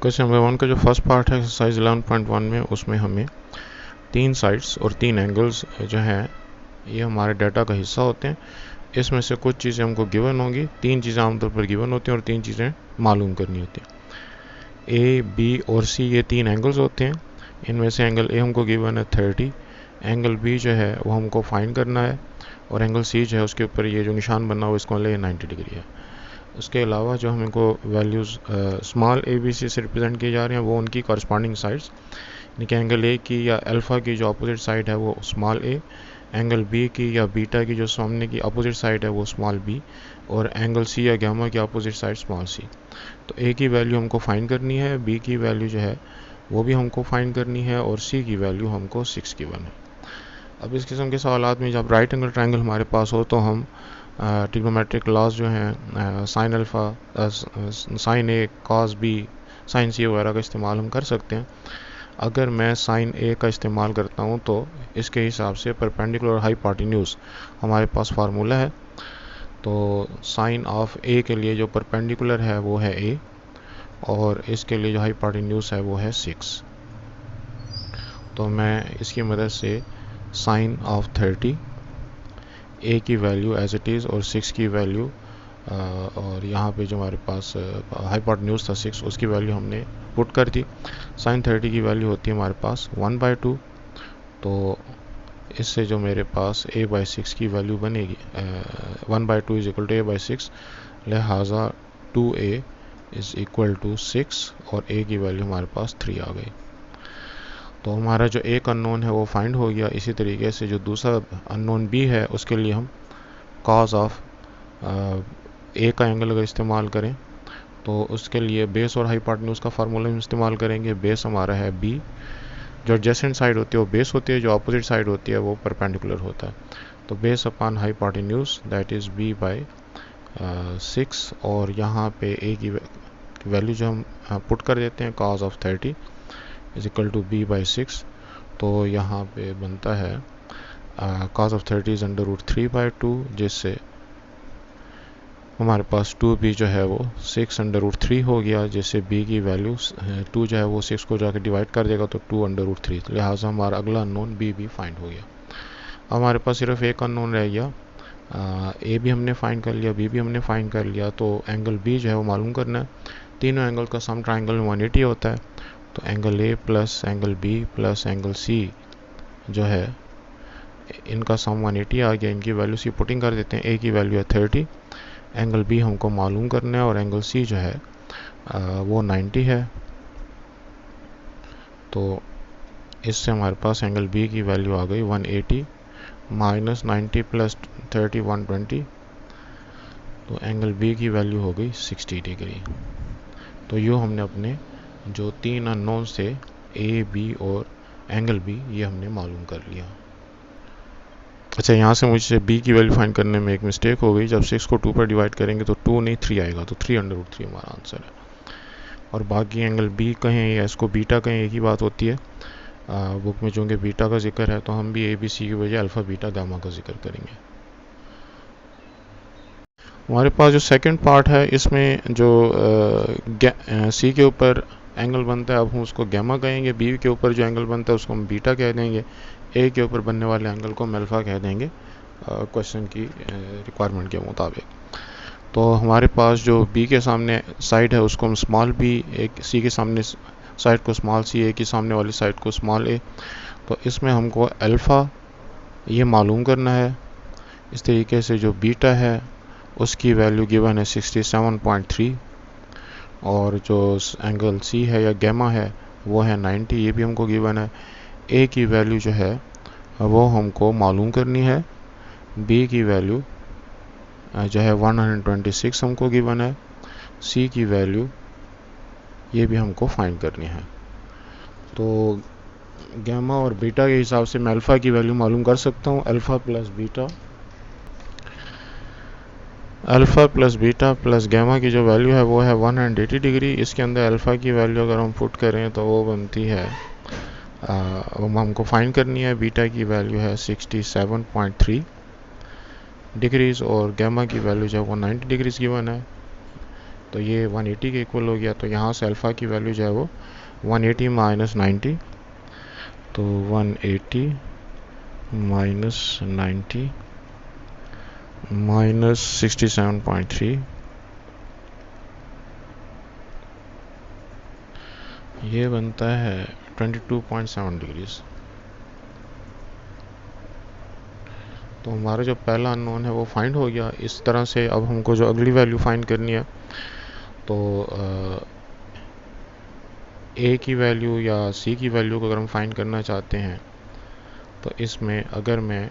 Question number 1 का जो first part है एक्सरसाइज 11.1 में, उसमें हमें 3 साइड्स और 3 एंगल्स जो हैं ये हमारे डाटा का हिस्सा होते हैं। इसमें से कुछ चीज़ें हमको गिवन होंगी, 3 चीज़ें आमतौर पर गिवन होती हैं और 3 चीज़ें मालूम करनी होती हैं। ए, बी और सी ये 3 एंगल्स होते हैं। इनमें से एंगल ए हमको गिवन है 30, एंगल बी जो है वो हमको फाइंड करना है, और एंगल सी जो है उसके ऊपर ये जो निशान बना हुआ इसको ले 90 डिग्री है। उसके अलावा जो हमको values small a b c से रिप्रेजेंट किए जा रहे हैं वो उनकी कॉरस्पॉन्डिंग साइड्स, यानी कि एंगल ए की या अल्फ़ा की जो अपोजिट साइड है वो स्मॉल ए, एंगल बी की या बीटा की जो सामने की अपोजिट साइड है वो स्मॉल बी, और एंगल सी या गामा की अपोजिट साइड स्मॉल सी। तो ए की वैल्यू हमको फाइंड करनी है, बी की वैल्यू जो है वो भी हमको फाइंड करनी है, और सी की वैल्यू हमको 6 गिवन है। अब इस किस्म के सवालात में जब राइट एंगल ट्रायंगल हमारे पास हो तो हम ट्रिग्नोमेट्रिक लॉज जो हैं साइन अल्फ़ा, साइन ए, कॉस बी, साइन सी वगैरह का इस्तेमाल हम कर सकते हैं। अगर मैं साइन ए का इस्तेमाल करता हूँ तो इसके हिसाब से परपेंडिकुलर हाइपोटेन्यूज हमारे पास फार्मूला है। तो साइन ऑफ ए के लिए जो परपेंडिकुलर है वो है ए, और इसके लिए जो हाइपोटेन्यूज है वो है 6। तो मैं इसकी मदद से साइन ऑफ 30, ए की वैल्यू एज इट इज़ और 6 की वैल्यू, और यहाँ पे जो हमारे पास हाइपोटेन्यूज था 6 उसकी वैल्यू हमने पुट कर दी। साइन 30 की वैल्यू होती है हमारे पास 1/2, तो इससे जो मेरे पास a/6 की वैल्यू बनेगी 1/2 इज इक्वल टू a/6, लिहाजा 2a इज इक्वल टू 6, और a की वैल्यू हमारे पास 3 आ गई। तो हमारा जो एक अननोन है वो फाइंड हो गया। इसी तरीके से जो दूसरा अननोन b है उसके लिए हम कॉज ऑफ ए का एंगल अगर इस्तेमाल करें तो उसके लिए बेस और हाइपोटेन्यूज का फार्मूला हम इस्तेमाल करेंगे। बेस हमारा है b, जो एडजेसेंट साइड होती है वो बेस होती है, जो अपोजिट साइड होती है वो परपेंडिकुलर होता है। तो base upon hypotenuse that is b/6, और यहाँ पे a की वैल्यू जो हम पुट कर देते हैं cos of 30 is equal to b/6। तो यहाँ पे बनता है cos of 30 is under root 3/2, जिससे हमारे पास 2b जो है वो 6 अंडर रूट 3 हो गया, जिससे b की वैल्यू 2 जो है वो 6 को जाकर डिवाइड कर देगा तो 2 अंडर रूट 3, लिहाजा हमारा अगला अननोन b भी फाइंड हो गया। हमारे पास सिर्फ एक अननोन रह गया, a भी हमने फाइंड कर लिया, b भी हमने फाइंड कर लिया, तो एंगल b जो है वो मालूम करना है। तीनों एंगल का सम ट्राइंगल में 180 होता है, तो angle a plus angle b plus angle c जो है इनका सम 180 आ गया। इनकी वैल्यू सी पुटिंग कर देते हैं। a की वैल्यू है 30, एंगल बी हमको मालूम करना है, और एंगल सी जो है वो 90 है। तो इससे हमारे पास एंगल बी की वैल्यू आ गई 180 माइनस 90 प्लस 30 120, तो एंगल बी की वैल्यू हो गई 60 डिग्री। तो यूँ हमने अपने जो 3 अननोन्स थे ए, बी और एंगल बी ये हमने मालूम कर लिया। अच्छा, यहाँ से मुझे b की वैल्यू फाइंड करने में एक मिस्टेक हो गई। जब 6 को 2 पर डिवाइड करेंगे तो 2 नहीं 3 आएगा, तो 3 अंडर रूट 3 हमारा आंसर है। और बाकी एंगल b कहें या इसको बीटा कहें एक ही बात होती है। बुक में चूँकि बीटा का जिक्र है तो हम भी ए बी सी की बजाय अल्फ़ा बीटा गामा का जिक्र करेंगे। हमारे पास जो सेकंड पार्ट है इसमें जो सी के ऊपर एंगल बनता है अब हम उसको गामा कहेंगे, बी के ऊपर जो एंगल बनता है उसको हम बीटा कह देंगे, ए के ऊपर बनने वाले एंगल को हम अल्फ़ा कह देंगे क्वेश्चन की रिक्वायरमेंट के मुताबिक। तो हमारे पास जो बी के सामने साइड है उसको हम स्मॉल बी, एक सी के सामने साइड को स्मॉल सी, ए की सामने वाली साइड को स्मॉल ए। तो इसमें हमको अल्फ़ा ये मालूम करना है। इस तरीके से जो बीटा है उसकी वैल्यू गिवन है 67.3, और जो एंगल सी है या गामा है वो है 90, ये भी हमको गिवन है। ए की वैल्यू जो है वो हमको मालूम करनी है, बी की वैल्यू जो है 126 हमको गिवन है, सी की वैल्यू ये भी हमको फाइंड करनी है। तो गामा और बीटा के हिसाब से मैं अल्फ़ा की वैल्यू मालूम कर सकता हूँ। Alpha plus beta plus gamma की जो वैल्यू है वो है 180 डिग्री। इसके अंदर अल्फ़ा की वैल्यू अगर हम पुट करें तो वो बनती है हमको फाइंड करनी है, बीटा की वैल्यू है 67.3 डिग्रीज़, और गामा की वैल्यू जो है वो 90 डिग्रीज़ गिवन है। तो ये 180 के इक्वल हो गया। तो यहाँ से अल्फ़ा की वैल्यू जो है वो 180 माइनस 90, तो 180 माइनस 90 माइनस 67.3, ये बनता है 22.7 डिग्रीज। तो हमारा जो पहला अननोन है वो फाइंड हो गया। इस तरह से अब हमको जो अगली वैल्यू फाइंड करनी है, तो ए की वैल्यू या सी की वैल्यू को अगर हम फाइंड करना चाहते हैं, तो इसमें अगर मैं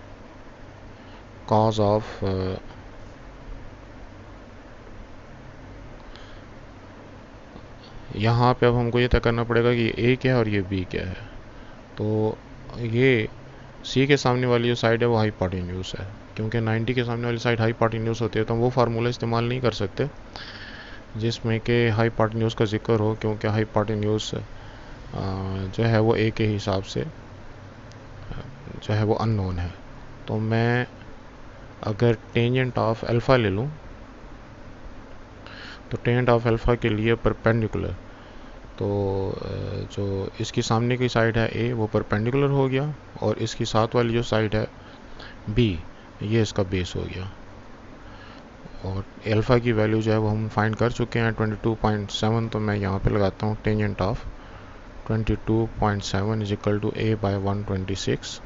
कॉज ऑफ यहाँ पे अब हमको ये तय करना पड़ेगा कि ए क्या है और ये बी क्या है। तो ये सी के सामने वाली जो साइड है वो हाइपोटेन्यूज है, क्योंकि 90 के सामने वाली साइड हाइपोटेन्यूज होती है, तो हम वो फार्मूला इस्तेमाल नहीं कर सकते जिसमें कि हाइपोटेन्यूज का जिक्र हो, क्योंकि हाइपोटेन्यूज जो है वो ए के हिसाब से जो है वो अननोन है। तो मैं अगर टेंजेंट ऑफ अल्फ़ा ले लूँ, तो टेंजेंट ऑफ अल्फ़ा के लिए परपेंडिकुलर, तो जो इसकी सामने की साइड है ए वो परपेंडिकुलर हो गया, और इसकी साथ वाली जो साइड है बी ये इसका बेस हो गया। और अल्फ़ा की वैल्यू जो है वो हम फाइंड कर चुके हैं 22.7। तो मैं यहाँ पे लगाता हूँ tangent of 22.7 is equal to a by 126।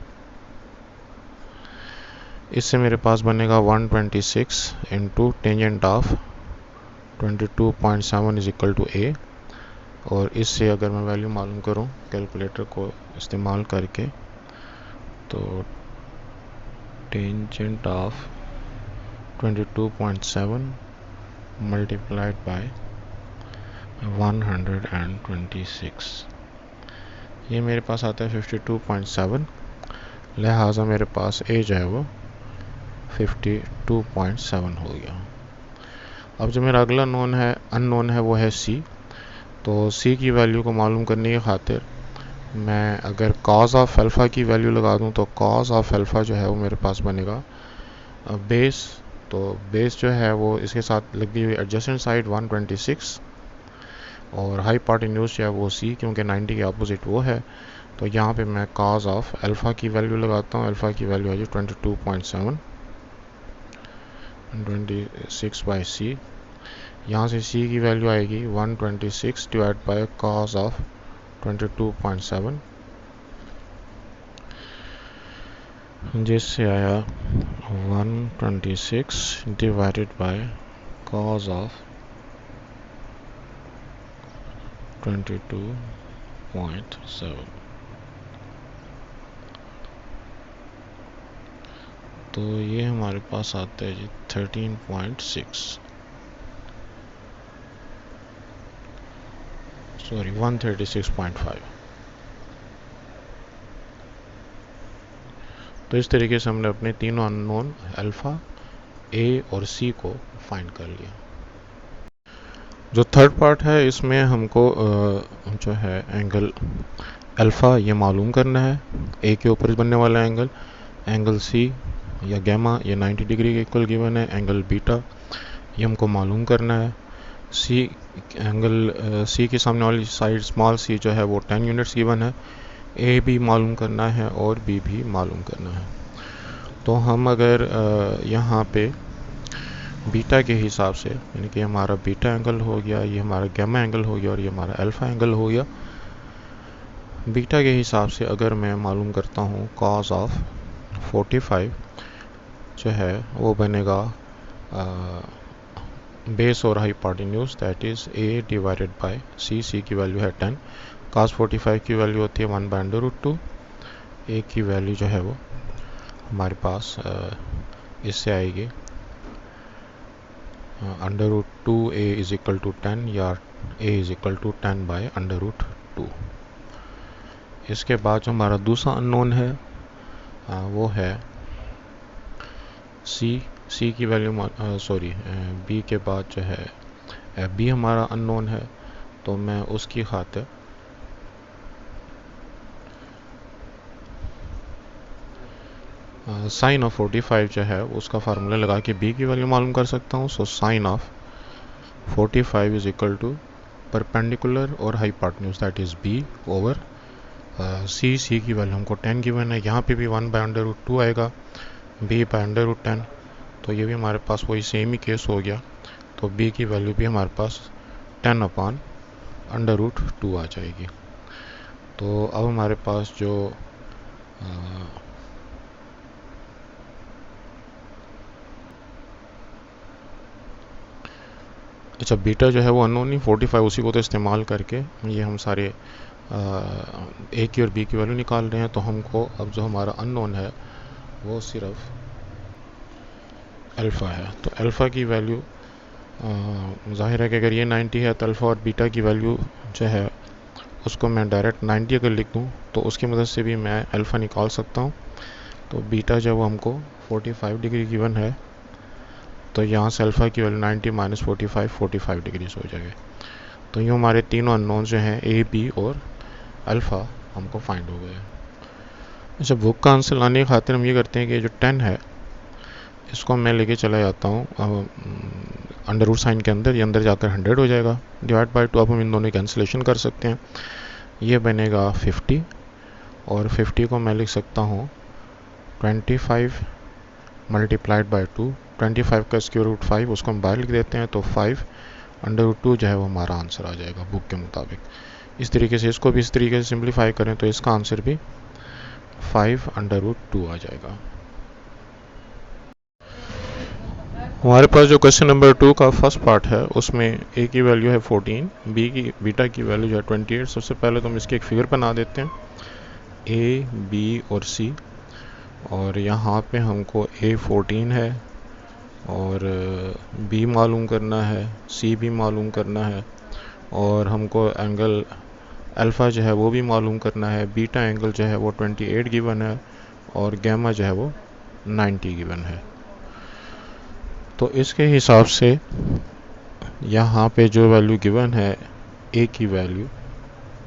इससे मेरे पास बनेगा 126 into tangent of 22.7 is equal to a. और इससे अगर मैं वैल्यू मालूम करूं कैलकुलेटर को इस्तेमाल करके, तो टेंजेंट ऑफ 22.7 मल्टीप्लाइड बाय 126, ये मेरे पास आता है 52.7। लिहाजा मेरे पास ए जो है वो 52.7 हो गया। अब जो मेरा अगला अननोन है वो है सी। तो सी की वैल्यू को मालूम करने की खातिर मैं अगर कॉज ऑफ अल्फ़ा की वैल्यू लगा दूं, तो कॉज ऑफ अल्फ़ा जो है वो मेरे पास बनेगा बेस। तो बेस जो है वो इसके साथ लगी हुई एडजेसेंट साइड 126, और हाइपोटेन्यूज जो है वो सी, क्योंकि 90 के अपोजिट वो है। तो यहाँ पे मैं कॉज ऑफ अल्फ़ा की वैल्यू लगाता हूँ। अल्फ़ा की वैल्यू है जी 22.7 26 बाई सी। यहाँ से सी की वैल्यू आएगी 126 डिवाइड बाय कॉज ऑफ 22.7, जिससे आया 126 डिवाइडेड बाय कॉज ऑफ 22.7। तो ये हमारे पास आता है जी 13.6, सॉरी 136.5। तो इस तरीके से हमने अपने तीनों अननोन अल्फ़ा, ए और सी को फाइंड कर लिया। जो थर्ड पार्ट है इसमें हमको जो है एंगल अल्फ़ा ये मालूम करना है, ए के ऊपर बनने वाला एंगल। एंगल सी या गैमा ये 90 डिग्री के इक्वल गिवन है। एंगल बीटा ये हमको मालूम करना है। सी एंगल सी के सामने वाली साइड स्मॉल सी जो है वो 10 यूनिट्स गिवन है। ए भी मालूम करना है और बी भी मालूम करना है। तो हम अगर यहाँ पे बीटा के हिसाब से, यानी कि हमारा बीटा एंगल हो गया, ये हमारा गैमा एंगल हो गया और ये हमारा अल्फ़ा एंगल हो गया। बीटा के हिसाब से अगर मैं मालूम करता हूँ कॉस ऑफ 45 जो है वो बनेगा बेस और hypotenuse, that is a divided by c. C की वैल्यू है 10। cos 45 की वैल्यू होती है 1/√2। ए की वैल्यू जो है वो हमारे पास इससे आएगी √2a इज इक्वल टू 10, या a इज इक्वल टू 10/√2। इसके बाद जो हमारा दूसरा अननोन है वो है सी की वैल्यू बी के बाद जो है बी हमारा अननोन है। तो मैं उसकी खातिर साइन ऑफ 45 जो है उसका फार्मूला लगा के बी की वैल्यू मालूम कर सकता हूँ। So sine of 45 is equal to perpendicular और hypotenuse that is b over c की वैल्यू हमको 10 गिवन है। यहाँ पे भी 1/√2 आएगा, b/√10, तो ये भी हमारे पास वही सेम ही केस हो गया। तो b की वैल्यू भी हमारे पास 10/√2 आ जाएगी। तो अब हमारे पास जो अच्छा बीटा जो है वो अननोन ही 45, उसी को तो इस्तेमाल करके ये हम सारे ए की और बी की वैल्यू निकाल रहे हैं। तो हमको अब जो हमारा अननोन है वो सिर्फ अल्फ़ा है। तो अल्फ़ा की वैल्यू ज़ाहिर है कि अगर ये 90 है तो अल्फ़ा और बीटा की वैल्यू जो है उसको मैं डायरेक्ट 90 अगर लिख दूँ तो उसकी मदद से भी मैं अल्फ़ा निकाल सकता हूँ। तो बीटा जो वो हमको 45 डिग्री गिवन है, तो यहाँ से अल्फ़ा की वैल्यू 90 माइनस 45 डिग्री हो जाएगा। तो यूँ हमारे तीनों अननोन जो हैं ए, बी और अल्फ़ा हमको फाइंड हो गए। अच्छा, बुक का आंसर लाने की खातिर हम ये करते हैं कि जो 10 है इसको मैं लेके चला जाता हूँ अंडर रूट साइन के अंदर, ये अंदर जाकर 100 हो जाएगा, डिवाइड बाई 2। अब हम इन दोनों की कैंसिलेशन कर सकते हैं, ये बनेगा 50 और 50 को मैं लिख सकता हूँ 25 मल्टीप्लाइड बाई 2। 25 का स्क्वायर रूट 5, उसको हम बाहर लिख देते हैं, तो 5/√2 जो है वो हमारा आंसर आ जाएगा बुक के मुताबिक। इस तरीके से इसको भी इस तरीके से सिंप्लीफाई करें तो इसका आंसर भी 5/√2 आ जाएगा। हमारे पास जो क्वेश्चन नंबर 2 का फर्स्ट पार्ट है उसमें ए की वैल्यू है 14, बीटा की वैल्यू जो है 28। सबसे पहले तो हम इसकी एक फिगर बना देते हैं, ए, बी और सी, और यहाँ पे हमको ए 14 है और बी मालूम करना है, सी भी मालूम करना है, और हमको एंगल अल्फ़ा जो है वो भी मालूम करना है। बीटा एंगल जो है वो 28 गिवन है और गैमा जो है वो 90 गिवन है। तो इसके हिसाब से यहाँ पे जो वैल्यू गिवन है ए की वैल्यू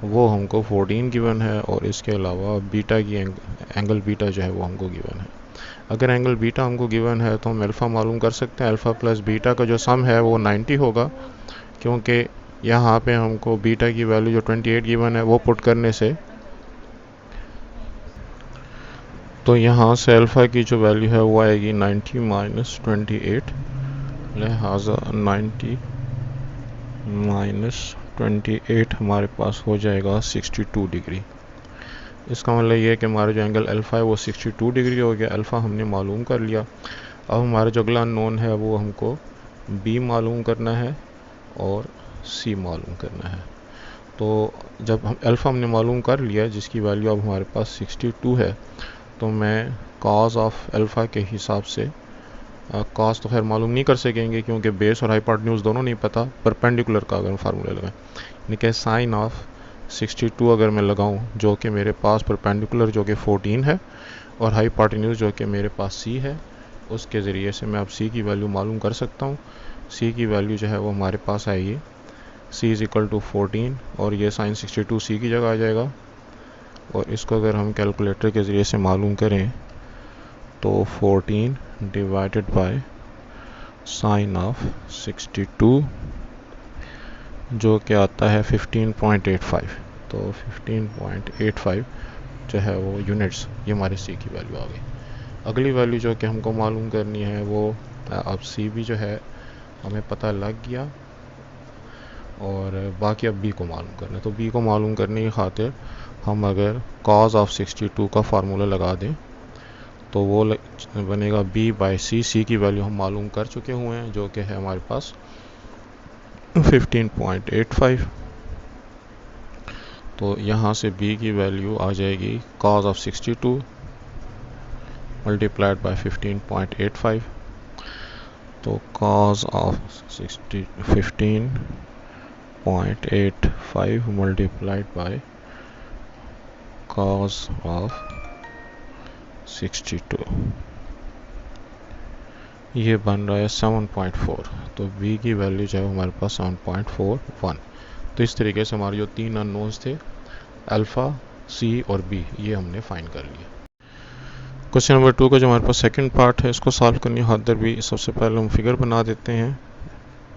वो हमको 14 गिवन है, और इसके अलावा बीटा की एंगल बीटा जो है वो हमको गिवन है। अगर एंगल बीटा हमको गिवन है तो हम अल्फ़ा मालूम कर सकते हैं। अल्फ़ा प्लस बीटा का जो सम है वो 90 होगा, क्योंकि यहाँ पे हमको बीटा की वैल्यू जो 28 गिवन है वो पुट करने से, तो यहाँ से अल्फ़ा की जो वैल्यू है वो आएगी 90 माइनस 28, लिहाजा 90 माइनस 28 हमारे पास हो जाएगा 62 डिग्री। इसका मतलब ये है कि हमारा जो एंगल अल्फ़ा है वो 62 डिग्री हो गया। अल्फ़ा हमने मालूम कर लिया। अब हमारा जो अगला अननोन है वो हमको बी मालूम करना है और सी मालूम करना है। तो जब हम अल्फ़ा हमने मालूम कर लिया जिसकी वैल्यू अब हमारे पास 62 है, तो मैं कॉस ऑफ अल्फ़ा के हिसाब से कॉस तो खैर मालूम नहीं कर सकेंगे क्योंकि बेस और हाइपोटेन्यूज दोनों नहीं पता। परपेंडिकुलर का अगर हम फार्मूला लगाएं, यानी कि साइन ऑफ 62 अगर मैं लगाऊं जो कि मेरे पास परपेंडिकुलर जो कि 14 है और हाइपोटेन्यूज जो कि मेरे पास सी है, उसके ज़रिए से मैं अब सी की वैल्यू मालूम कर सकता हूँ। सी की वैल्यू जो है वो हमारे पास आएगी सी इज़ इक्वल टू 14 और ये साइन 62 सी की जगह आ जाएगा। और इसको अगर हम कैलकुलेटर के ज़रिए से मालूम करें तो 14 डिवाइडेड बाय साइन ऑफ 62 जो कि आता है 15.85, तो 15.85 जो है वो यूनिट्स, ये हमारे सी की वैल्यू आ गई। अगली वैल्यू जो कि हमको मालूम करनी है वो अब सी भी जो है हमें पता लग गया और बाकी अब बी को मालूम करना है। तो बी को मालूम करने की खातिर हम अगर cos ऑफ 62 का फार्मूला लगा दें तो वो बनेगा b बाई सी। सी की वैल्यू हम मालूम कर चुके हुए हैं जो कि है हमारे पास 15.85। तो यहाँ से b की वैल्यू आ जाएगी cos ऑफ 62 मल्टीप्लाइड बाई 15.85। तो cos of 15.85 multiplied by cos of 62, ये बन रहा है 7.4। तो b की वैल्यू जो है हमारे पास 7.41। तो इस तरीके से हमारे जो तीन अननोन्स थे अल्फ़ा, सी और बी, ये हमने फाइंड कर लिया। क्वेश्चन नंबर 2 का जो हमारे पास सेकंड पार्ट है इसको सॉल्व करने खातिर भी सबसे पहले हम फिगर बना देते हैं।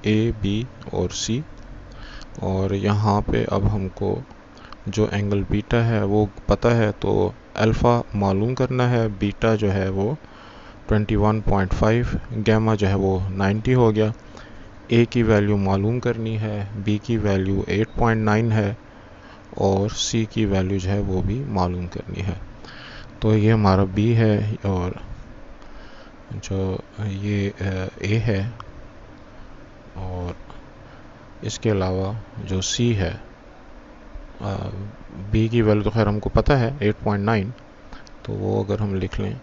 ए, बी और सी। और यहाँ पे अब हमको जो एंगल बीटा है वो पता है, तो अल्फ़ा मालूम करना है, बीटा जो है वो 21.5, गैमा जो है वो 90 हो गया। ए की वैल्यू मालूम करनी है, बी की वैल्यू 8.9 है और सी की वैल्यू जो है वो भी मालूम करनी है। तो ये हमारा बी है और जो ये ए है, और इसके अलावा जो सी है, बी की वैल्यू तो खैर हमको पता है 8.9, तो वो अगर हम लिख लें,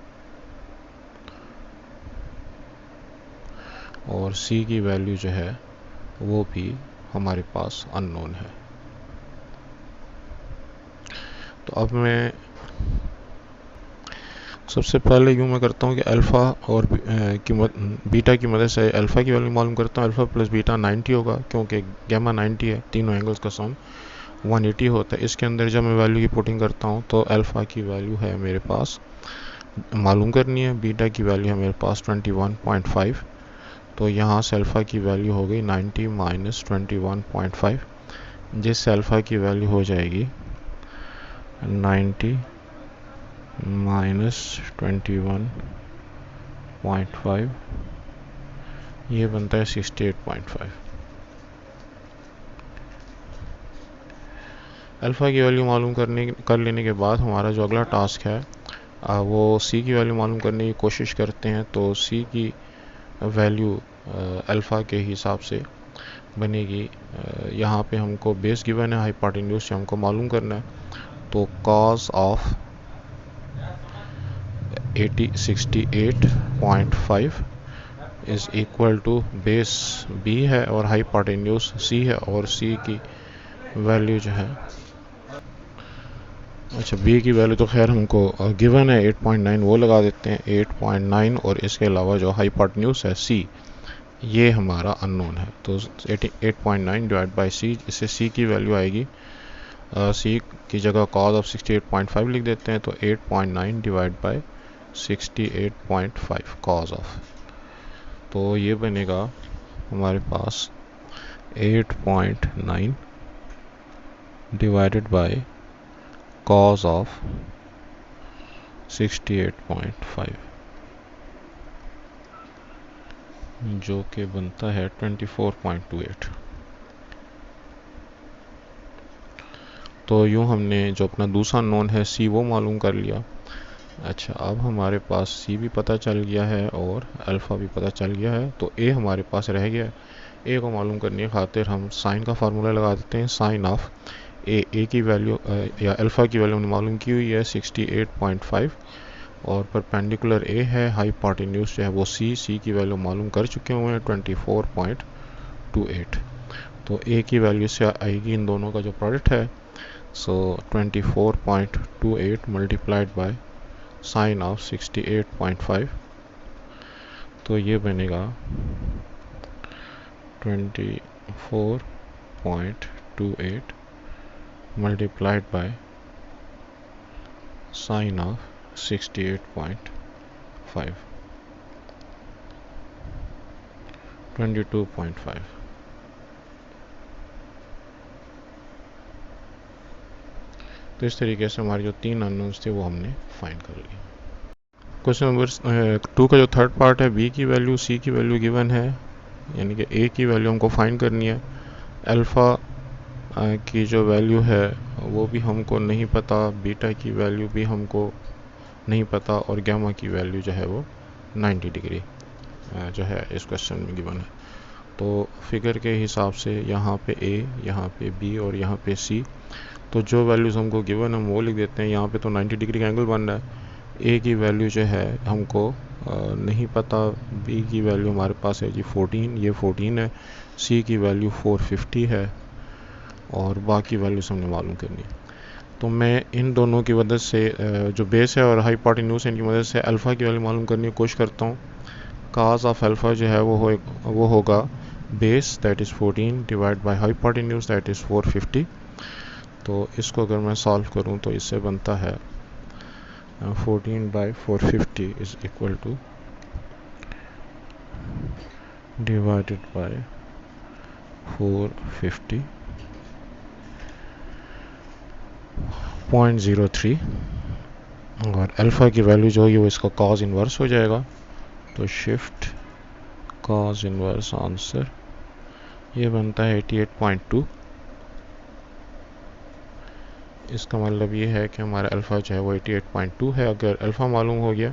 और सी की वैल्यू जो है वो भी हमारे पास अननोन है। तो अब मैं सबसे पहले यूँ मैं करता हूँ कि अल्फ़ा और बीटा की मदद से अल्फ़ा की वैल्यू मालूम करता हूँ। अल्फ़ा प्लस बीटा 90 होगा, क्योंकि गैमा 90 है, तीनों एंगल्स का सम 180 होता है। इसके अंदर जब मैं वैल्यू की पुटिंग करता हूँ तो अल्फ़ा की वैल्यू है मेरे पास मालूम करनी है, बीटा की वैल्यू है मेरे पास 21.5। तो यहाँ से अल्फ़ा की वैल्यू हो गई 90 माइनस 21.5, जिससे अल्फ़ा की वैल्यू हो जाएगी 90 माइनस 21.5, ये बनता है 68.5। अल्फ़ा की वैल्यू मालूम कर लेने के बाद हमारा जो अगला टास्क है वो सी की वैल्यू मालूम करने की कोशिश करते हैं। तो सी की वैल्यू अल्फ़ा के हिसाब से बनेगी, यहाँ पे हमको बेस गिवन है, हाइपोटेन्यूज से हमको मालूम करना है। तो cos of 68.5 is equal to base b है और हाइपोटेन्यूज सी है, और सी की वैल्यू जो है, अच्छा बी की वैल्यू तो खैर हमको गिवन है 8.9, वो लगा देते हैं 8.9, और इसके अलावा जो हाइपोटेन्यूज है सी, ये हमारा अननोन है। तो 8.9 डिवाइड बाई सी, इससे सी की वैल्यू आएगी, सी की जगह cos ऑफ 68.5 लिख देते हैं, तो 8.9 डिवाइड बाई 68.5 cos ऑफ, तो ये बनेगा हमारे पास 8.9 डिवाइडेड बाई cos ऑफ 68.5, जो कि बनता है 24.28। तो यूँ हमने जो अपना दूसरा नोन है सी वो मालूम कर लिया। अच्छा, अब हमारे पास सी भी पता चल गया है और अल्फ़ा भी पता चल गया है, तो ए हमारे पास रह गया है। ए को मालूम करने की खातिर हम साइन का फार्मूला लगा देते हैं, साइन ऑफ ए की वैल्यू या अल्फ़ा की वैल्यू हमने मालूम की हुई है 68.5, और परपेंडिकुलर ए है, हाइपोटेन्यूज जो है वो सी की वैल्यू मालूम कर चुके हुए हैं 24.28। तो ए की वैल्यू से आएगी इन दोनों का जो प्रोडक्ट है, सो 24.28 मल्टीप्लाइड बाय साइन ऑफ 68.5, तो ये बनेगा 24.28 मल्टीप्लाइड बाय साइन ऑफ 68.5, 22.5। तो इस तरीके से हमारे जो तीन अननोन्स थे वो हमने फाइंड कर लिए। क्वेश्चन नंबर 2 का जो थर्ड पार्ट है, बी की वैल्यू सी की वैल्यू गिवन है, यानी कि ए की वैल्यू हमको फाइंड करनी है, अल्फ़ा की जो वैल्यू है वो भी हमको नहीं पता, बीटा की वैल्यू भी हमको नहीं पता, और गैमा की वैल्यू जो है वो 90 डिग्री जो है इस क्वेश्चन में गिवन है। तो फिगर के हिसाब से यहाँ पे ए, यहाँ पे बी और यहाँ पे सी, तो जो वैल्यूज़ हमको गिवन हम वो लिख देते हैं। यहाँ पे तो 90 डिग्री का एंगल बन रहा है। ए की वैल्यू जो है हमको नहीं पता, बी की वैल्यू हमारे पास है जी 14, ये 14 है, सी की वैल्यू 450 है, और बाकी वैल्यूज़ हमने मालूम करनी है। तो मैं इन दोनों की मदद से जो बेस है और हाइपोटेन्यूज है, इनकी मदद से अल्फ़ा की वैल्यू मालूम करने की कोशिश करता हूँ। cos ऑफ अल्फ़ा जो है वो होगा base that is 14 divide by hypotenuse that is 450। तो इसको अगर मैं सॉल्व करूँ तो इससे बनता है 14 by 450 is equal two divided by 450.03 और अल्फ़ा की वैल्यू जो होगी वो इसका कॉज इन्वर्स हो जाएगा। तो शिफ्ट कॉज इन्वर्स आंसर ये बनता है 88.2। इसका मतलब ये है कि हमारा अल्फ़ा जो है वो 88.2 है। अगर अल्फ़ा मालूम हो गया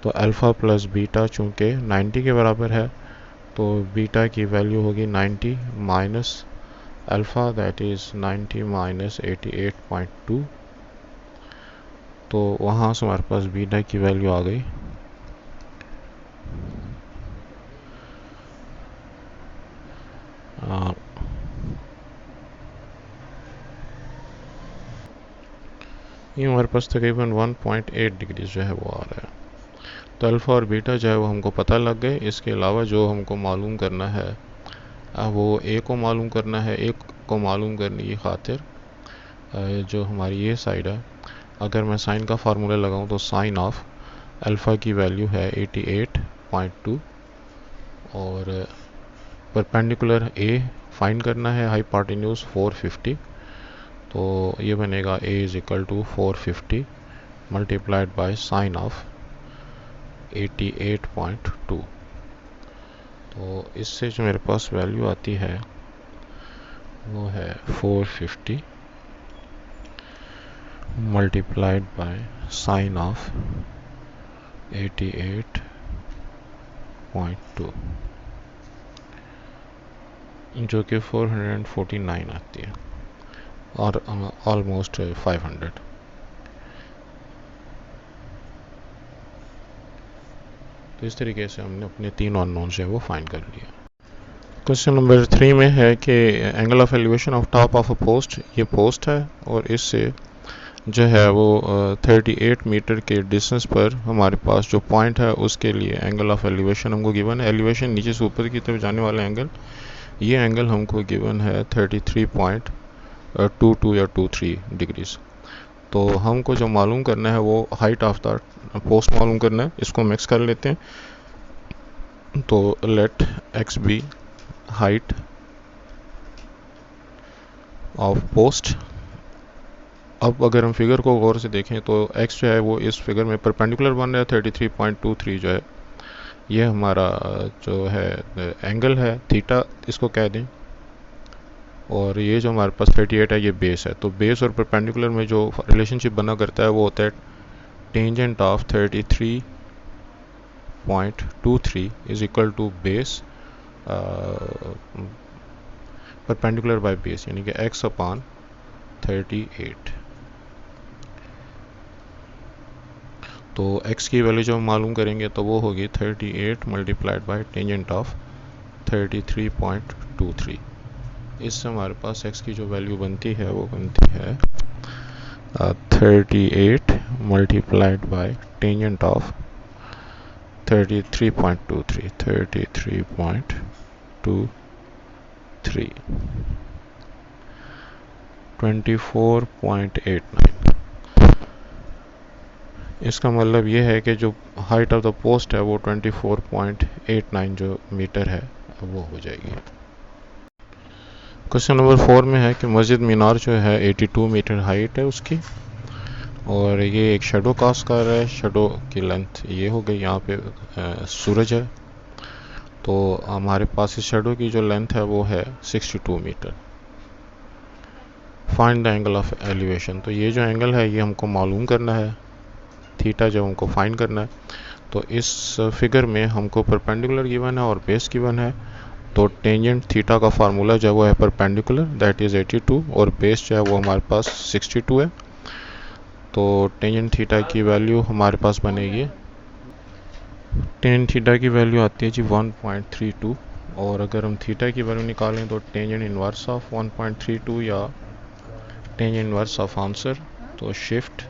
तो अल्फ़ा प्लस बीटा चूँकि 90 के बराबर है तो बीटा की वैल्यू होगी 90 minus alpha, that is 90 minus 88.2। तो वहाँ से हमारे पास बीटा की वैल्यू आ गई ये हमारे पास तकरीबन 1.8 डिग्री जो है वो आ रहा है। तो अल्फ़ा और बीटा जो है वो हमको पता लग गए। इसके अलावा जो हमको मालूम करना है वो ए को मालूम करना है। ए को मालूम करने की खातिर जो हमारी ये साइड है, अगर मैं साइन का फार्मूला लगाऊं तो साइन ऑफ अल्फ़ा की वैल्यू है 88.2 और परपेंडिकुलर ए फाइंड करना है, हाइपोटेन्यूज 450। तो ये बनेगा a is equal to 450 multiplied by sine of 88.2। तो इससे जो मेरे पास वैल्यू आती है वो है 450 मल्टीप्लाइड बाय साइन ऑफ 88.2 जो कि 449 आती है और ऑलमोस्ट 500। तो इस तरीके से हमने अपने तीन अननोन जो है वो फाइंड कर लिया। क्वेश्चन नंबर 3 में है कि angle of elevation of top of a post, ये पोस्ट है और इससे जो है वो 38 मीटर के डिस्टेंस पर हमारे पास जो पॉइंट है उसके लिए एंगल ऑफ एलिवेशन हमको गिवन है। एलिवेशन नीचे से ऊपर की तरफ जाने वाला एंगल, ये एंगल हमको गिवन है 33.22 या 23 डिग्रीज। तो हमको जो मालूम करना है वो हाइट ऑफ द पोस्ट मालूम करना है। इसको मिक्स कर लेते हैं। तो let x be height of post. अब अगर हम फिगर को गौर से देखें तो x जो है वो इस फिगर में परपेंडिकुलर बन रहा है। 33.23 जो है ये हमारा जो है एंगल है, थीटा इसको कह दें। और ये जो हमारे पास 38 है ये बेस है। तो बेस और परपेंडिकुलर में जो रिलेशनशिप बना करता है वो होता है tangent of 33.23 is equal to base perpendicular by base, यानी कि x अपॉन 38। तो x की वैल्यू जो हम मालूम करेंगे तो वो होगी 38 मल्टीप्लाइड बाय टेंजेंट ऑफ 33.23। इससे हमारे पास x की जो वैल्यू बनती है वो बनती है 38 मल्टीप्लाइड बाय टेंजेंट ऑफ 33.23 24.89। इसका मतलब ये है कि जो हाइट ऑफ द पोस्ट है वो 24.89 जो मीटर है वो हो जाएगी। क्वेश्चन नंबर 4 में है कि मस्जिद मीनार जो है 82 मीटर हाइट है उसकी और ये एक शेडो कास्ट कर रहा है। शेडो की लेंथ ये हो गई, यहाँ पे सूरज है तो हमारे पास इस शेडो की जो लेंथ है वो है 62 metre. Find the angle of elevation. तो ये जो एंगल है ये हमको मालूम करना है, थीटा जब हमको फाइंड करना है। तो इस फिगर में हमको परपेंडिकुलर गिवन है और बेस गिवन है। तो टेंजेंट थीटा का फार्मूला जो है वो है परपेंडिकुलर, दैट इज़ 82 और बेस जो है वो हमारे पास 62 है। तो टेंजेंट थीटा की वैल्यू हमारे पास बनेगी, टेन थीटा की वैल्यू आती है जी 1.32 और अगर हम थीटा की वैल्यू निकालें तो टेंजेंट इनवर्स ऑफ 1.32 या टेंजेंट इनवर्स ऑफ आंसर। तो shift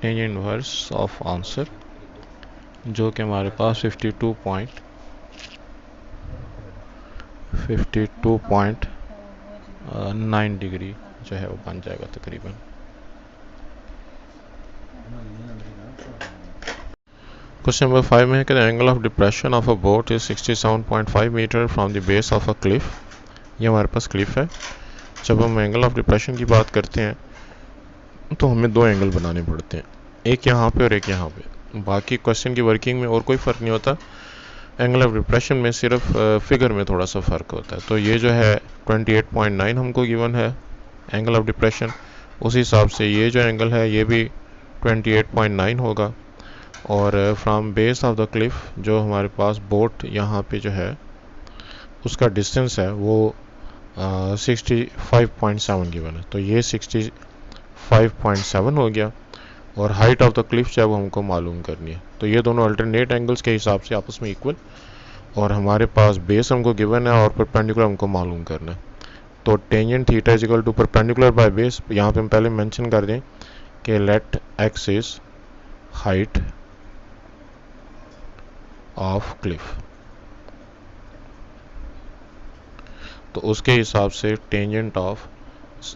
tangent inverse of answer जो कि हमारे पास 52.9 डिग्री जो है वो बन जाएगा तकरीबन। क्वेश्चन नंबर 5 में है कि the angle of depression of a boat is 67.5 metre from the base of a cliff. ये हमारे पास क्लिफ है। जब हम एंगल ऑफ डिप्रेशन की बात करते हैं तो हमें दो एंगल बनाने पड़ते हैं, एक यहाँ पे और एक यहाँ पे। बाकी क्वेश्चन की वर्किंग में और कोई फ़र्क नहीं होता, एंगल ऑफ डिप्रेशन में सिर्फ फिगर में थोड़ा सा फ़र्क होता है। तो ये जो है 28.9 हमको गिवन है एंगल ऑफ डिप्रेशन, उस हिसाब से ये जो एंगल है ये भी 28.9 होगा। और from base of the Cliff जो हमारे पास बोट यहाँ पे जो है उसका डिस्टेंस है वो 65.7 गिवन है, तो ये 65.7 हो गया। और हाइट ऑफ द क्लिफ जो है वो हमको मालूम करनी है, तो ये दोनों अल्टरनेट एंगल्स के हिसाब से आपस में इक्वल, और हमारे पास बेस हमको गिवन है और परपेंडिकुलर हमको मालूम करना है। तो tangent theta is equal to perpendicular by base. यहाँ पे हम पहले मेंशन कर दें कि let x is height of cliff, तो उसके हिसाब से टेंजेंट ऑफ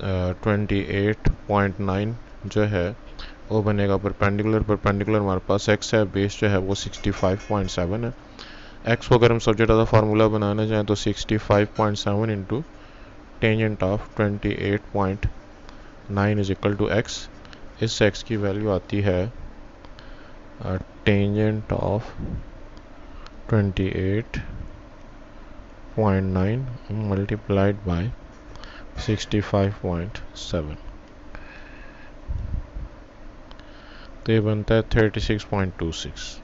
28.9 जो है वो बनेगा परपेंडिकुलर। परपेंडिकुलर हमारे पास x है, बेस जो है वो 65.7 है। x को अगर हम सब्जेक्ट एज फार्मूला बनाना चाहें तो 65.7 into tangent of 28.9 is equal to x। इस x की वैल्यू आती है टेंजेंट ऑफ 28.9 मल्टीप्लाइड बाय 65.7, तो ये बनता है 36.26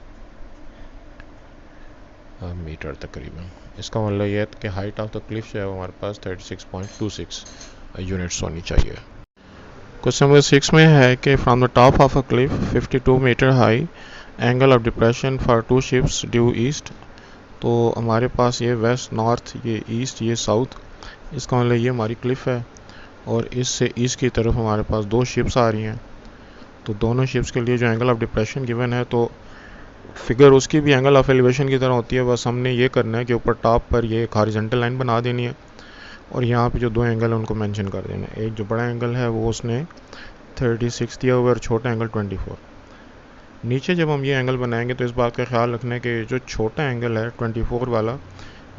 मीटर तकरीबन। इसका मतलब ये है कि हाइट ऑफ द क्लिफ जो है हमारे पास 36.26 यूनिट्स होनी चाहिए। क्वेश्चन नंबर 6 में है कि from the top of a cliff 52 metre high angle of depression for two ships due east. तो हमारे पास ये वेस्ट, नॉर्थ, ये ईस्ट, ये साउथ, इसका मतलब ये हमारी क्लिफ है और इससे ईस्ट की तरफ हमारे पास दो शिप्स आ रही हैं। तो दोनों शिप्स के लिए जो एंगल ऑफ डिप्रेशन गिवन है तो फिगर उसकी भी एंगल ऑफ एलिवेशन की तरह होती है, बस हमने ये करना है कि ऊपर टॉप पर ये एक हॉरिजॉन्टल लाइन बना देनी है और यहाँ पे जो दो एंगल है उनको मेंशन कर देना है। एक जो बड़ा एंगल है वो उसने 36 दिया हुआ और छोटा एंगल 24। नीचे जब हम ये एंगल बनाएंगे तो इस बात का ख्याल रखना है कि जो छोटा एंगल है 24 वाला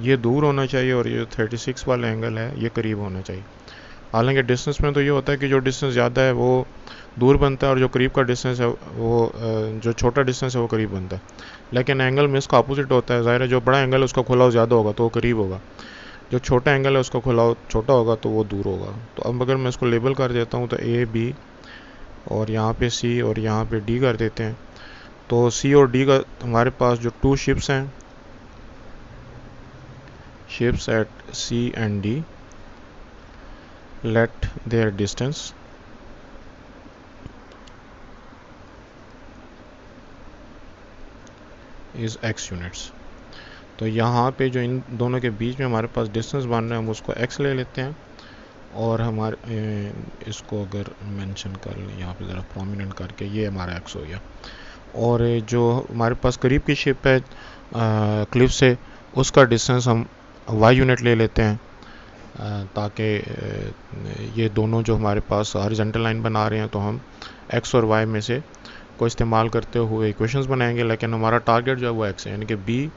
ये दूर होना चाहिए और ये 36 वाला एंगल है ये करीब होना चाहिए। हालांकि डिस्टेंस में तो ये होता है कि जो डिस्टेंस ज़्यादा है वो दूर बनता है और जो करीब का डिस्टेंस है वो जो छोटा डिस्टेंस है वो करीब बनता है। लेकिन एंगल में इसका अपोजिट होता है, ज़ाहिर है जो बड़ा एंगल है उसका खुलाव ज़्यादा होगा तो वो करीब होगा, जो छोटा एंगल है उसका खुलाव छोटा होगा तो वो दूर होगा। तो अब अगर मैं इसको लेबल कर देता हूँ तो ए बी और यहाँ पे सी और यहाँ पे डी कर देते हैं। तो सी और डी का हमारे पास जो टू शिप्स हैं, ships at C and D, let their distance is x units। तो यहाँ पे जो इन दोनों के बीच में हमारे पास डिस्टेंस बन रहा है हम उसको x ले लेते हैं और हमारे इसको अगर मेंशन कर लें यहाँ पे ज़रा प्रोमिनेंट करके, ये हमारा x हो गया। और जो हमारे पास करीब की शिप है क्लिफ से उसका डिस्टेंस हम y यूनिट ले लेते हैं ताकि ये दोनों जो हमारे पास हॉरिजॉन्टल लाइन बना रहे हैं तो हम x और y में से को इस्तेमाल करते हुए इक्वेशंस बनाएंगे, लेकिन हमारा टारगेट जो है वो x है, यानी कि b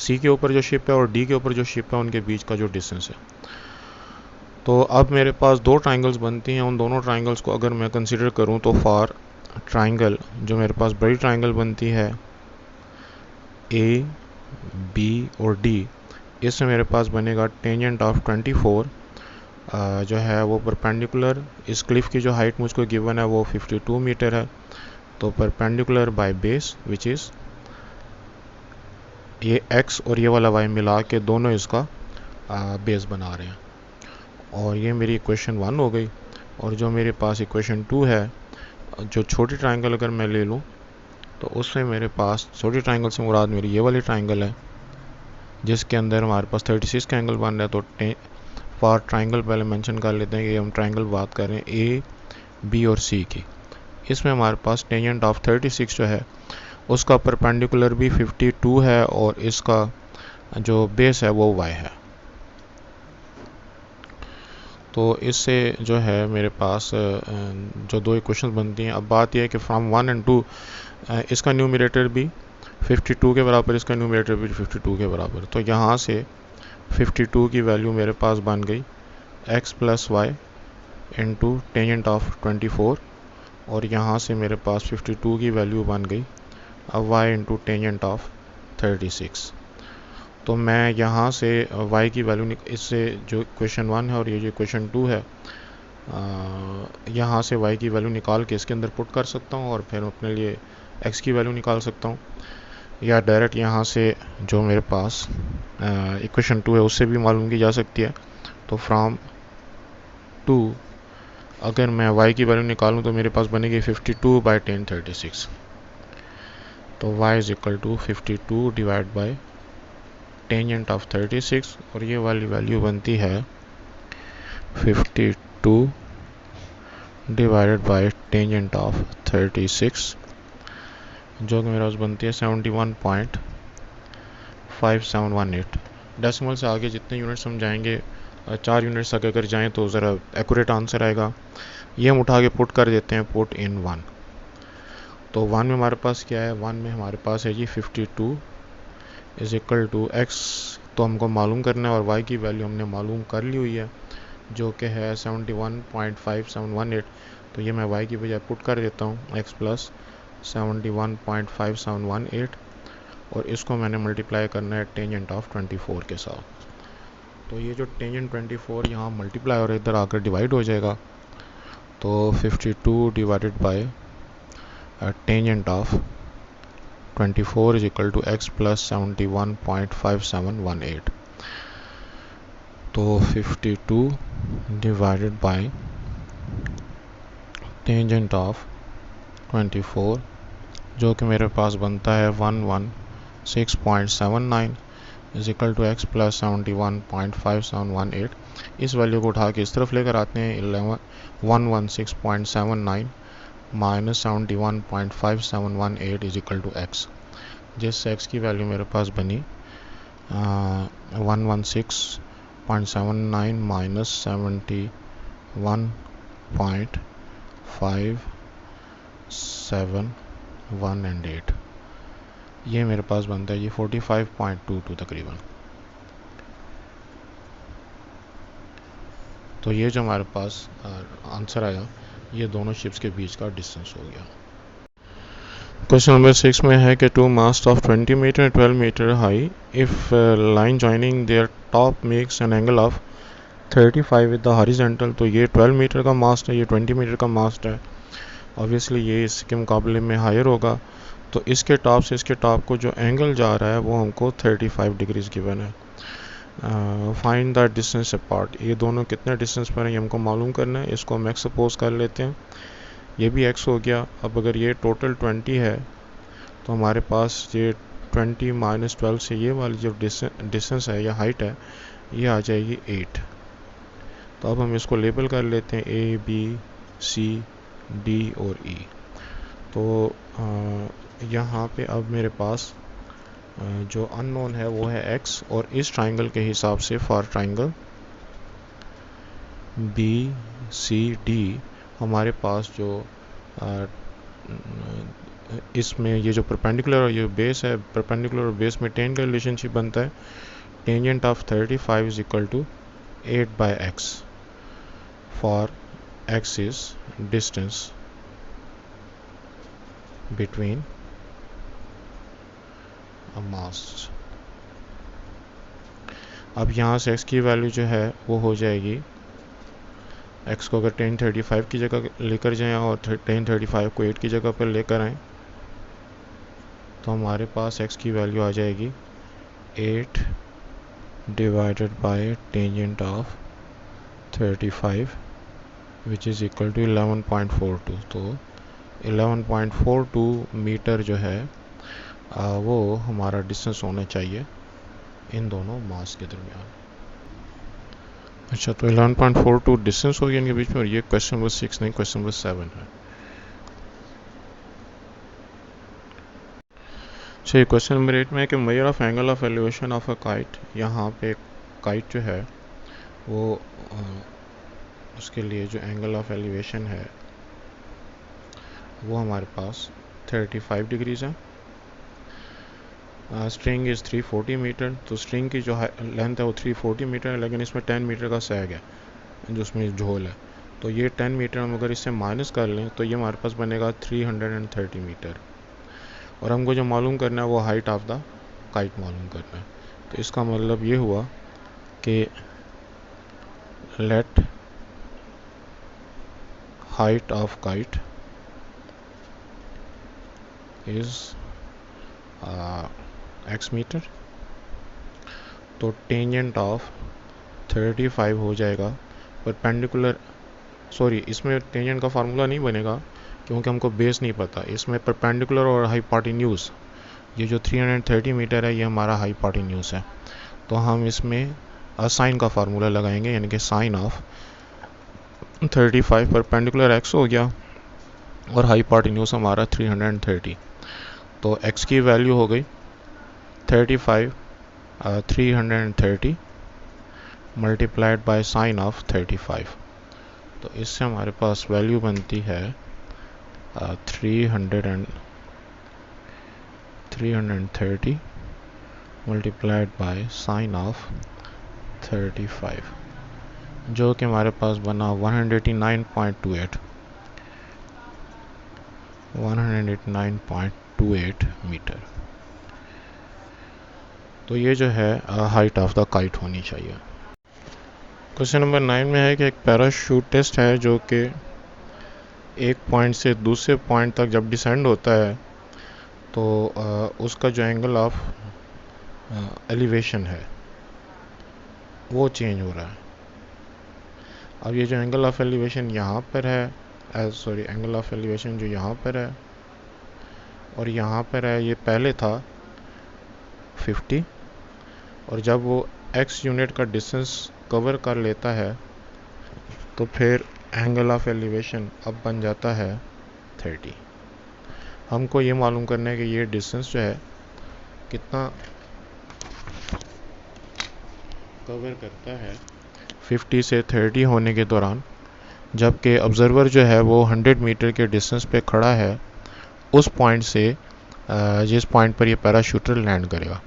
c के ऊपर जो शिप है और d के ऊपर जो शिप है उनके बीच का जो डिस्टेंस है। तो अब मेरे पास दो ट्राइंगल्स बनती हैं, उन दोनों ट्राइंगल्स को अगर मैं कंसिडर करूं तो फॉर ट्राइंगल जो मेरे पास बड़ी ट्राइंगल बनती है a b और d, इसमें मेरे पास बनेगा टेंजेंट ऑफ 24 जो है वो परपेंडिकुलर, इस क्लिफ की जो हाइट मुझको गिवन है वो 52 मीटर है, तो perpendicular by base which is ये x और ये वाला y मिला के दोनों इसका बेस बना रहे हैं। और ये मेरी इक्वेशन 1 हो गई। और जो मेरे पास इक्वेशन 2 है, जो छोटी ट्राइंगल अगर मैं ले लूँ तो उसमें मेरे पास छोटी ट्राइंगल से मुराद मेरी ये वाली ट्राइंगल है जिसके अंदर हमारे पास 36 का एंगल बन रहा है। तो फॉर ट्राइंगल पहले मेंशन कर लेते हैं कि हम ट्राइंगल बात कर रहे हैं ए बी और सी की। इसमें हमारे पास टेंजेंट ऑफ 36 जो है उसका परपेंडिकुलर भी 52 है और इसका जो बेस है वो y है। तो इससे जो है मेरे पास जो दो इक्वेशंस बनती हैं। अब बात यह है कि फ्रॉम 1 and 2 इसका न्यूमरेटर भी 52 के बराबर, इसका न्यूमरेटर भी 52 के बराबर। तो यहाँ से 52 की वैल्यू मेरे पास बन गई x plus y into tangent of 24, और यहाँ से मेरे पास 52 की वैल्यू बन गई अब y इंटू टेंजेंट ऑफ 36। तो मैं यहाँ से y की वैल्यू इससे जो क्वेश्चन 1 है और ये जो क्वेश्चन 2 है, यहाँ से y की वैल्यू निकाल के इसके अंदर पुट कर सकता हूँ और फिर अपने लिए x की वैल्यू निकाल सकता हूँ, या डायरेक्ट यहाँ से जो मेरे पास इक्वेशन 2 है उससे भी मालूम की जा सकती है। तो फ्रॉम 2 अगर मैं y की वैल्यू निकालूँ तो मेरे पास बनेगी 52 बाई 1036। तो y is equal to 52 divide by tangent of 36, और ये वाली वैल्यू बनती है 52 डिवाइडेड बाई टेंजेंट ऑफ 36, जो कि मेरे पास बनती है 71.5718। डेसिमल से आगे जितने यूनिट्स हम जाएंगे, 4 यूनिट्स तक अगर जाएं तो ज़रा एक्यूरेट आंसर आएगा। ये हम उठा के पुट कर देते हैं, पुट इन 1। तो 1 में हमारे पास क्या है, 1 में हमारे पास है जी 52 इज इक्वल टू x तो हमको मालूम करना है, और y की वैल्यू हमने मालूम कर ली हुई है जो कि है 71.5718। तो ये मैं y की बजाय पुट कर देता हूँ x प्लस 71.5718, और इसको मैंने मल्टीप्लाई करना है टेंजेंट ऑफ 24 के साथ। तो ये जो टेंजेंट 24 यहाँ मल्टीप्लाई और इधर आकर डिवाइड हो जाएगा, तो 52 divided by tangent of 24 is equal to x plus 71.5718। तो 52 डिवाइडेड बाय टेंजेंट ऑफ 24 जो कि मेरे पास बनता है 116.79 is equal to x plus 71.5718। इस वैल्यू को उठा के इस तरफ लेकर आते हैं, 116.79 minus 71.5718 is equal to x, जिससे x की वैल्यू मेरे पास बनी 116.79 माइनस 71.5718, ये मेरे पास बनता है ये 45.22 तकरीबन। तो ये जो हमारे पास आंसर आया, ये दोनों शिप्स के बीच का डिस्टेंस हो गया। क्वेश्चन नंबर 6 में है कि two mast of 20 metre 12 metre high, if line joining their top makes an angle of 35 with the horizontal. तो ये 12 मीटर का मास्ट है, ये 20 मीटर का मास्ट है, ऑब्वियसली ये इसके मुकाबले में हायर होगा। तो इसके टॉप से इसके टॉप को जो एंगल जा रहा है वो हमको 35 डिग्रीज गिवन है। फाइंड द डिस्टेंस अपार्ट, ये दोनों कितने डिस्टेंस पर हैं ये हमको मालूम करना है। इसको हम एक्स सपोज कर लेते हैं, ये भी x हो गया। अब अगर ये टोटल 20 है तो हमारे पास ये 20 माइनस 12 से ये वाली जो डिस्टेंस है या हाइट है ये आ जाएगी 8। तो अब हम इसको लेबल कर लेते हैं A, B, C, D और E। तो यहाँ पे अब मेरे पास जो अननोन है वो है x, और इस ट्राइंगल के हिसाब से फॉर ट्राइंगल BCD हमारे पास जो इसमें ये जो परपेंडिकुलर और ये बेस है, परपेंडिकुलर और बेस में टेन का रिलेशनशिप बनता है। Tangent of 35 is equal to 8 by x for x is distance between mast. अब यहाँ से x की वैल्यू जो है वो हो जाएगी, x को अगर 1035 की जगह लेकर जाएं और 1035 को 8 की जगह पर लेकर आएं तो हमारे पास x की वैल्यू आ जाएगी 8 divided by tangent of 35 which is equal to 11.42। तो 11.42 मीटर जो है वो हमारा डिस्टेंस होना चाहिए इन दोनों मास के दरमियान। अच्छा, तो 11.42 डिस्टेंस हो गया इनके बीच में, और ये क्वेश्चन नंबर 6 नहीं, क्वेश्चन नंबर 7 है। अच्छा, क्वेश्चन नंबर 8 में है कि measure of angle of elevation of a kite. यहाँ पे काइट जो है वो उसके लिए जो एंगल ऑफ एलिवेशन है वो हमारे पास 35 डिग्रीज है। स्ट्रिंग इज़ 340 मीटर, तो स्ट्रिंग की जो लेंथ है वो 340 मीटर है, लेकिन इसमें 10 मीटर का सैग है जो उसमें झोल है। तो ये 10 मीटर हम अगर इससे माइनस कर लें तो ये हमारे पास बनेगा 330 मीटर। और हमको जो मालूम करना है वो हाइट ऑफ द काइट मालूम करना है। तो इसका मतलब ये हुआ कि let height of kite is x metre, तो टेंजेंट ऑफ 35 हो जाएगा परपेंडिकुलर, सॉरी इसमें टेंजेंट का फार्मूला नहीं बनेगा क्योंकि हमको बेस नहीं पता। इसमें परपेंडिकुलर और हाइपोटेन्यूज, ये जो 330 मीटर है ये हमारा हाइपोटेन्यूज है, तो हम इसमें साइन का फार्मूला लगाएंगे, यानी कि साइन ऑफ 35 परपेंडिकुलर x हो गया और हाइपोटेन्यूज हमारा 330। तो x की वैल्यू हो गई 35 330 मल्टीप्लाइड बाय साइन ऑफ 35। तो इससे हमारे पास वैल्यू बनती है 330 मल्टीप्लाइड बाय साइन ऑफ 35, जो कि हमारे पास बना 189.28 मीटर। तो ये जो है हाइट ऑफ द काइट होनी चाहिए। क्वेश्चन नंबर 9 में है कि एक पैराशूटिस्ट है जो कि एक पॉइंट से दूसरे पॉइंट तक जब डिसेंड होता है तो उसका जो एंगल ऑफ एलिवेशन है वो चेंज हो रहा है। अब ये जो एंगल ऑफ एलिवेशन यहाँ पर है, एंगल ऑफ एलिवेशन जो यहाँ पर है और यहाँ पर है, ये पहले था 50, और जब वो x यूनिट का डिस्टेंस कवर कर लेता है तो फिर एंगल ऑफ एलिवेशन अब बन जाता है 30। हमको ये मालूम करना है कि ये डिस्टेंस जो है कितना कवर करता है 50 से 30 होने के दौरान, जबकि ऑब्जर्वर जो है वो 100 मीटर के डिस्टेंस पे खड़ा है उस पॉइंट से जिस पॉइंट पर ये पैराशूटर लैंड करेगा।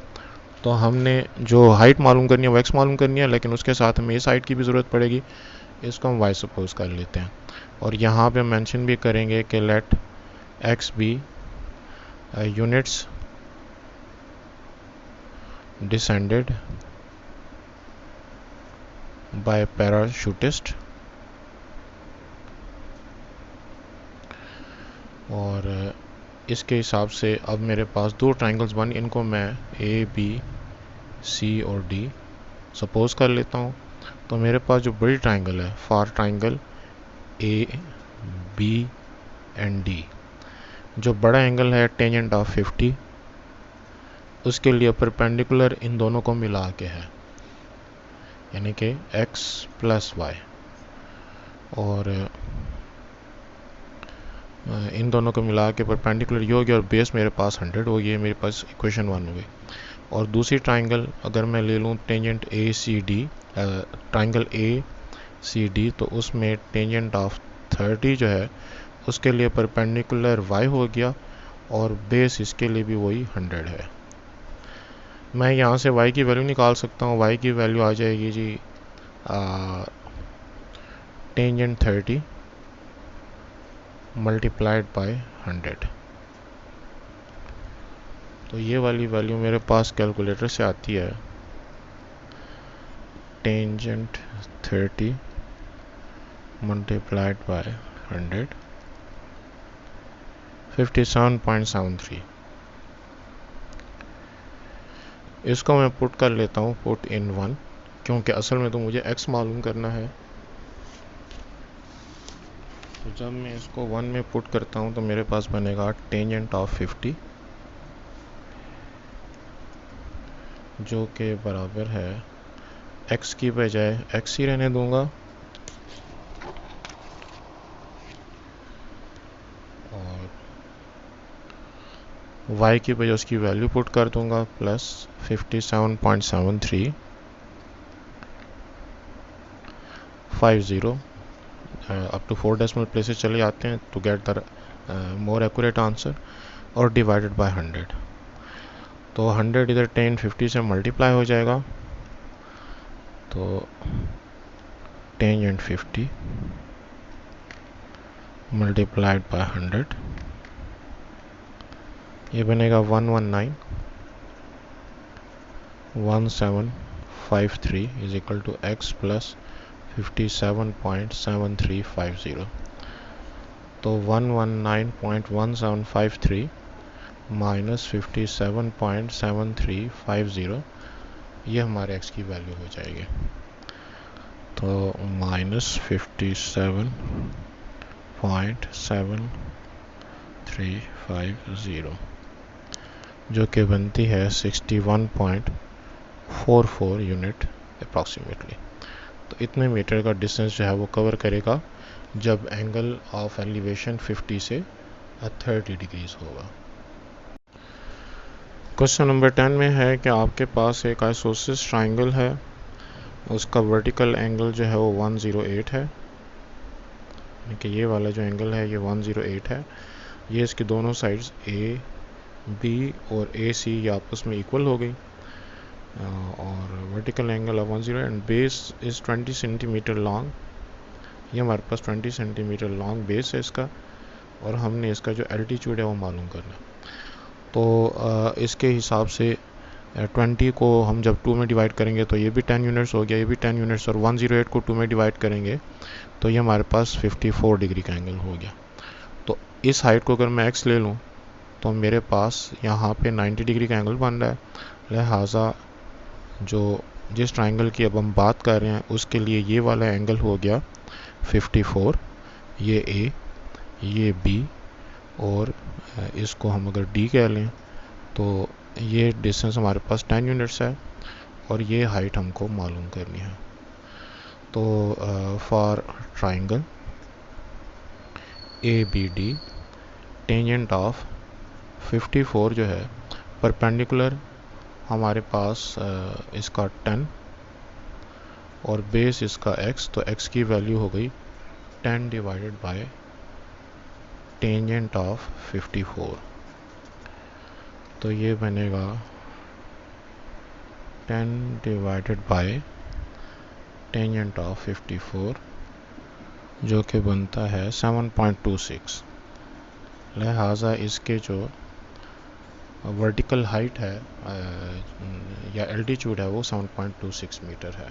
तो हमने जो हाइट मालूम करनी है वो x मालूम करनी है, लेकिन उसके साथ हमें इस हाइट की भी ज़रूरत पड़ेगी, इसको हम y सपोज कर लेते हैं। और यहाँ पे मेंशन भी करेंगे कि let x be units descended by parachutist, और इसके हिसाब से अब मेरे पास दो ट्राइंगल्स बन, इनको मैं ए बी सी और डी सपोज कर लेता हूँ। तो मेरे पास जो बड़ी ट्राइंगल है for triangle a b and d, जो बड़ा एंगल है टेंजेंट ऑफ 50, उसके लिए परपेंडिकुलर इन दोनों को मिला के है, यानी कि x प्लस वाई, और इन दोनों को मिला के परपेंडिकुलर ये हो गया और बेस मेरे पास 100 हो गई, मेरे पास इक्वेशन 1 हो गई। और दूसरी ट्राइंगल अगर मैं ले लूँ tangent a c d, triangle a c d, तो उसमें टेंजेंट ऑफ 30 जो है उसके लिए परपेंडिकुलर y हो गया और बेस इसके लिए भी वही 100 है। मैं यहाँ से y की वैल्यू निकाल सकता हूँ। y की वैल्यू आ जाएगी जी टेंजेंट 30 मल्टीप्लाइड बाय 100। तो ये वाली वैल्यू मेरे पास कैलकुलेटर से आती है टेंजेंट 30 मल्टीप्लाइड बाय 100 57.73। इसको मैं पुट कर लेता हूँ, पुट इन 1, क्योंकि असल में तो मुझे x मालूम करना है। तो जब मैं इसको 1 में पुट करता हूँ तो मेरे पास बनेगा टेंजेंट ऑफ 50, जो कि बराबर है x की बजाय x ही रहने दूंगा और y की बजाय उसकी वैल्यू पुट कर दूंगा plus 57.73 50 up to 4 decimal places चले जाते हैं to get the more accurate answer, और डिवाइडेड बाय 100। तो 100 इधर टेन 50 से मल्टीप्लाई हो जाएगा, तो टेंजेंट 50 मल्टीप्लाइड बाय 100, ये बनेगा 1191753 is equal to x plus 57.7350। तो 119.1753 माइनस 57.7350 ये हमारे x की वैल्यू हो जाएगी। तो माइनस 57.7350 जो कि बनती है 61.44 यूनिट अप्रॉक्सीमेटली। तो इतने मीटर का डिस्टेंस जो है वो कवर करेगा जब एंगल ऑफ एलिवेशन 50 से 30 डिग्रीज होगा। क्वेश्चन नंबर 10 में है कि आपके पास एक आइसोसेलेस ट्राइंगल है, उसका वर्टिकल एंगल जो है वो 108 है, कि ये वाला जो एंगल है ये 108 है। ये इसकी दोनों साइड्स ए बी और ए सी ये आपस में इक्वल हो गई, और vertical angle of 108 and base is 20 centimetre long. ये हमारे पास 20 सेंटीमीटर लॉन्ग बेस है इसका, और हमने इसका जो एल्टीट्यूड है वो मालूम करना। तो इसके हिसाब से 20 को हम जब 2 में डिवाइड करेंगे तो ये भी 10 यूनिट्स हो गया, ये भी 10 यूनिट्स, और 108 को 2 में डिवाइड करेंगे तो ये हमारे पास 54 डिग्री का एंगल हो गया। तो इस हाइट को अगर मैं x ले लूँ तो मेरे पास यहाँ पे 90 डिग्री का एंगल बन रहा है। लिहाजा जो जिस ट्राइंगल की अब हम बात कर रहे हैं उसके लिए ये वाला एंगल हो गया 54, ये a ये b, और इसको हम अगर d कह लें तो ये डिस्टेंस हमारे पास 10 यूनिट्स है, और ये हाइट हमको मालूम करनी है। तो for triangle ABD tangent of 54 जो है परपेंडिकुलर हमारे पास इसका 10 और बेस इसका x, तो x की वैल्यू हो गई 10 डिवाइडेड बाय टेंजेंट ऑफ 54। तो ये बनेगा 10 डिवाइडेड बाय टेंजेंट ऑफ 54 जो कि बनता है 7.26। लिहाजा इसके जो वर्टिकल हाइट है या एल्टीट्यूड है वो 7.26 मीटर है।